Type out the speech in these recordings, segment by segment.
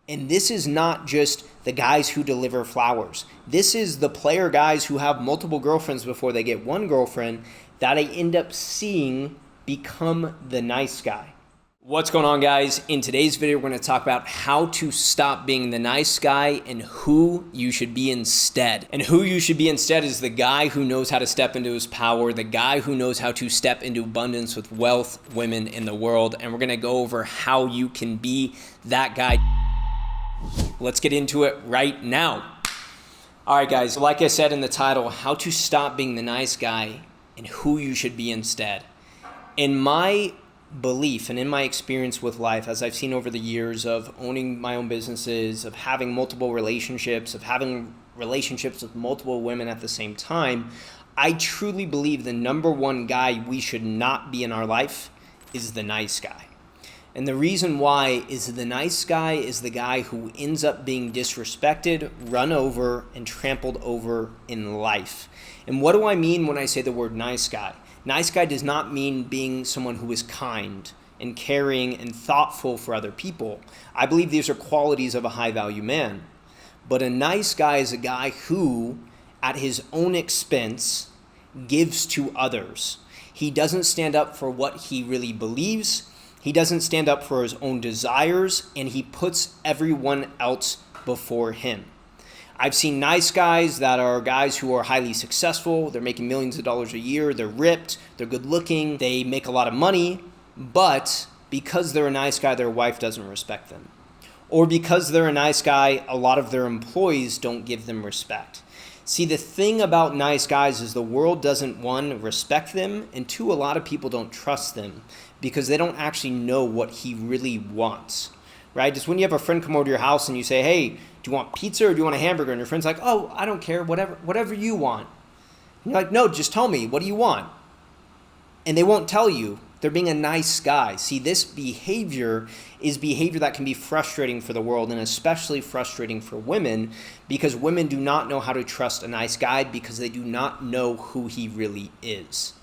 And this is not just the guys who deliver flowers. This is the player guys who have multiple girlfriends before they get one girlfriend that I end up seeing become the nice guy. What's going on, guys? In today's video, we're going to talk about how to stop being the nice guy and who you should be instead. And who you should be instead is the guy who knows how to step into his power, the guy who knows how to step into abundance with wealth, women in the world. And we're going to go over how you can be that guy. Let's get into it right now. All right, guys, like I said in the title, how to stop being the nice guy and who you should be instead. In my belief and in my experience with life, as I've seen over the years of owning my own businesses, of having multiple relationships, of having relationships with multiple women at the same time, I truly believe the number one guy we should not be in our life is the nice guy. And the reason why is the nice guy is the guy who ends up being disrespected, run over, and trampled over in life. And what do I mean when I say the word nice guy? Nice guy does not mean being someone who is kind and caring and thoughtful for other people. I believe these are qualities of a high-value man. But a nice guy is a guy who, at his own expense, gives to others. He doesn't stand up for what he really believes. He doesn't stand up for his own desires, and he puts everyone else before him. I've seen nice guys that are guys who are highly successful. They're making millions of dollars a year. They're ripped. They're good looking. They make a lot of money. But because they're a nice guy, their wife doesn't respect them. Or because they're a nice guy, a lot of their employees don't give them respect. See, the thing about nice guys is the world doesn't, one, respect them, and two, a lot of people don't trust them because they don't actually know what he really wants, right? Just when you have a friend come over to your house and you say, hey, do you want pizza or do you want a hamburger? And your friend's like, oh, I don't care, whatever you want. And you're like, no, just tell me, what do you want? And they won't tell you. They're being a nice guy. See, this behavior is behavior that can be frustrating for the world and especially frustrating for women because women do not know how to trust a nice guy because they do not know who he really is.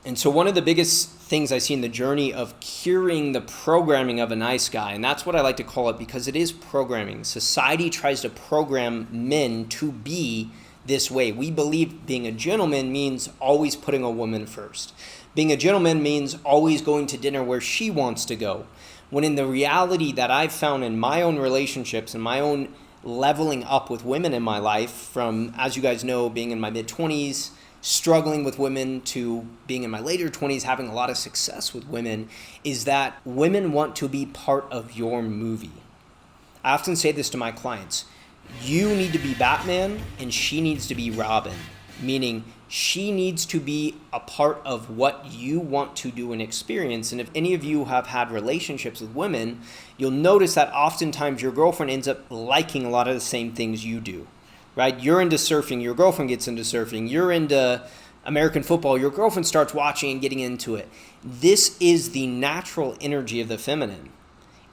And so one of the biggest things I see in the journey of curing the programming of a nice guy, and that's what I like to call it because it is programming. Society tries to program men to be this way. We believe being a gentleman means always putting a woman first. Being a gentleman means always going to dinner where she wants to go. When in the reality that I've found in my own relationships and my own leveling up with women in my life, from, as you guys know, being in my mid-20s, struggling with women, to being in my later 20s, having a lot of success with women, is that women want to be part of your movie. I often say this to my clients. You need to be Batman and she needs to be Robin, meaning she needs to be a part of what you want to do and experience. And if any of you have had relationships with women, you'll notice that oftentimes your girlfriend ends up liking a lot of the same things you do, right? You're into surfing, your girlfriend gets into surfing. You're into American football, your girlfriend starts watching and getting into it. This is the natural energy of the feminine.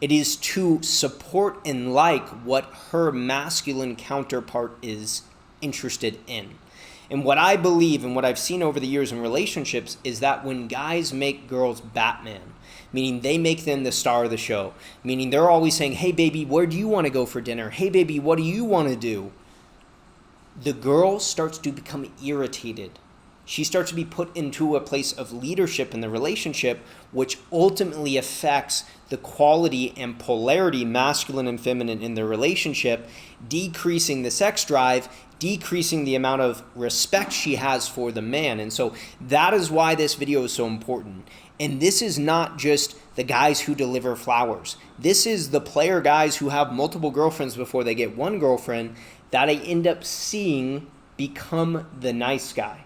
It is to support and like what her masculine counterpart is interested in. And what I believe and what I've seen over the years in relationships is that when guys make girls Batman, meaning they make them the star of the show, meaning they're always saying, hey baby, where do you want to go for dinner? Hey baby, what do you want to do? The girl starts to become irritated. She starts to be put into a place of leadership in the relationship, which ultimately affects the quality and polarity, masculine and feminine, in the relationship, decreasing the sex drive, decreasing the amount of respect she has for the man. And so that is why this video is so important. And this is not just the guys who deliver flowers. This is the player guys who have multiple girlfriends before they get one girlfriend that I end up seeing become the nice guy.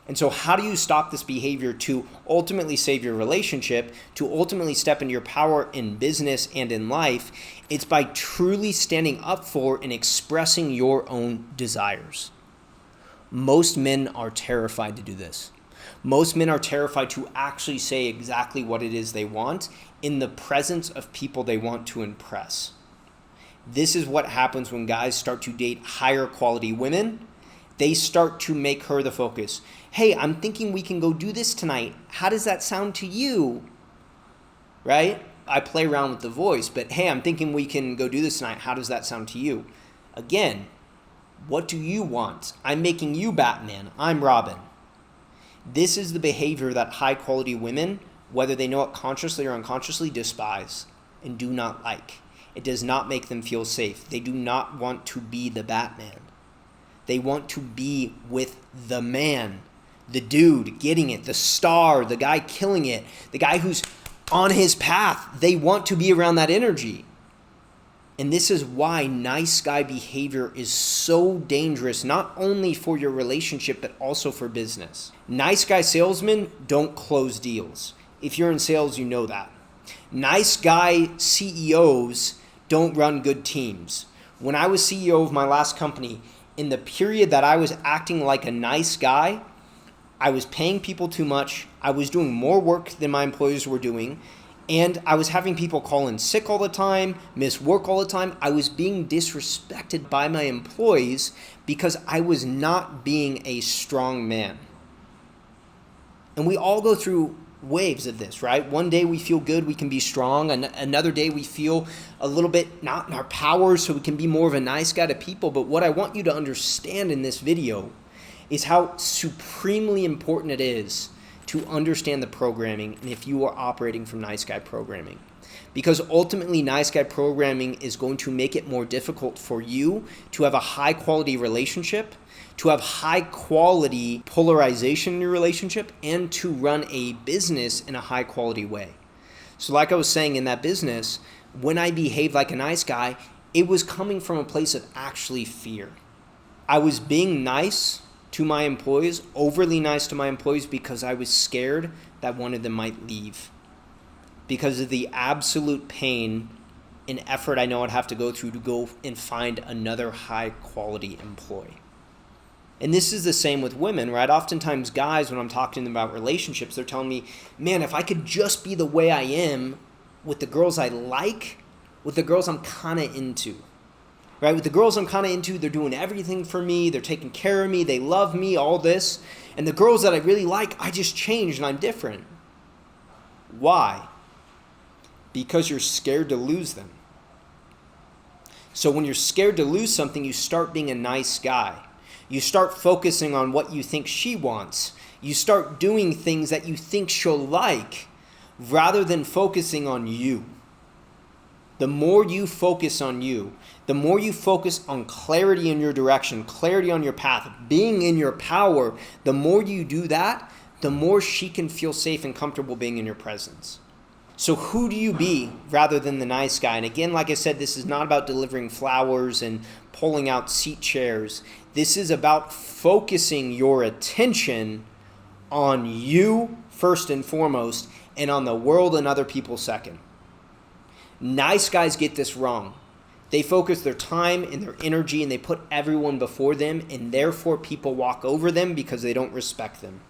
And so how do you stop this behavior to ultimately save your relationship, to ultimately step into your power in business and in life? It's by truly standing up for and expressing your own desires. Most men are terrified to do this. Most men are terrified to actually say exactly what it is they want in the presence of people they want to impress. This is what happens when guys start to date higher quality women. They start to make her the focus. Hey, I'm thinking we can go do this tonight. How does that sound to you? Right? I play around with the voice, but hey, I'm thinking we can go do this tonight. How does that sound to you? Again, what do you want? I'm making you Batman. I'm Robin. This is the behavior that high quality women, whether they know it consciously or unconsciously, despise and do not like. It does not make them feel safe. They do not want to be the Batman. They want to be with the man, the dude getting it, the star, the guy killing it, the guy who's on his path. They want to be around that energy. And this is why nice guy behavior is so dangerous, not only for your relationship, but also for business. Nice guy salesmen don't close deals. If you're in sales, you know that. Nice guy CEOs don't run good teams. When I was CEO of my last company, in the period that I was acting like a nice guy, I was paying people too much, I was doing more work than my employees were doing, and I was having people call in sick all the time, miss work all the time. I was being disrespected by my employees because I was not being a strong man. And we all go through waves of this, right? One day we feel good, we can be strong. Another day we feel a little bit not in our power, so we can be more of a nice guy to people. But what I want you to understand in this video is how supremely important it is to understand the programming and if you are operating from nice guy programming. Because ultimately, nice guy programming is going to make it more difficult for you to have a high quality relationship, to have high quality polarization in your relationship, and to run a business in a high quality way. So like I was saying, in that business, when I behaved like a nice guy, it was coming from a place of actually fear. I was being nice to my employees, overly nice to my employees, because I was scared that one of them might leave. Because of the absolute pain and effort I know I'd have to go through to go and find another high quality employee. And this is the same with women, right? Oftentimes guys, when I'm talking to them about relationships, they're telling me, man, if I could just be the way I am with the girls I like, with the girls I'm kind of into, right? With the girls I'm kind of into, they're doing everything for me, they're taking care of me, they love me, all this. And the girls that I really like, I just changed and I'm different. Why? Because you're scared to lose them. So when you're scared to lose something, you start being a nice guy. You start focusing on what you think she wants. You start doing things that you think she'll like rather than focusing on you. The more you focus on you, the more you focus on clarity in your direction, clarity on your path, being in your power, the more you do that, the more she can feel safe and comfortable being in your presence. So who do you be rather than the nice guy? And again, like I said, this is not about delivering flowers and pulling out seat chairs. This is about focusing your attention on you first and foremost, and on the world and other people second. Nice guys get this wrong. They focus their time and their energy and they put everyone before them, and therefore people walk over them because they don't respect them.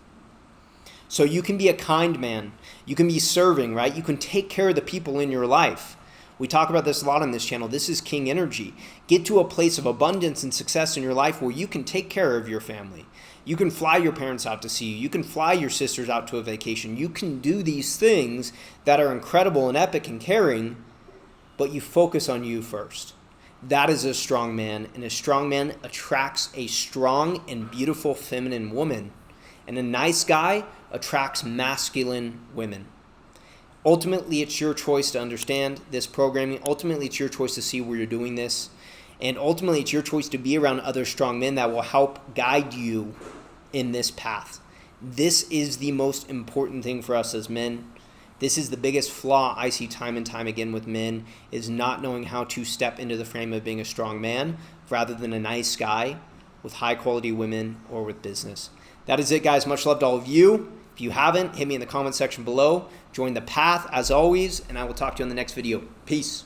So you can be a kind man. You can be serving, right? You can take care of the people in your life. We talk about this a lot on this channel. This is king energy. Get to a place of abundance and success in your life where you can take care of your family. You can fly your parents out to see you. You can fly your sisters out to a vacation. You can do these things that are incredible and epic and caring, but you focus on you first. That is a strong man, and a strong man attracts a strong and beautiful feminine woman, and a nice guy attracts masculine women. Ultimately, it's your choice to understand this programming. Ultimately, it's your choice to see where you're doing this. And ultimately, it's your choice to be around other strong men that will help guide you in this path. This is the most important thing for us as men. This is the biggest flaw I see time and time again with men, is not knowing how to step into the frame of being a strong man rather than a nice guy with high quality women or with business. That is it, guys. Much love to all of you. If you haven't, hit me in the comment section below. Join the path as always, and I will talk to you in the next video. Peace.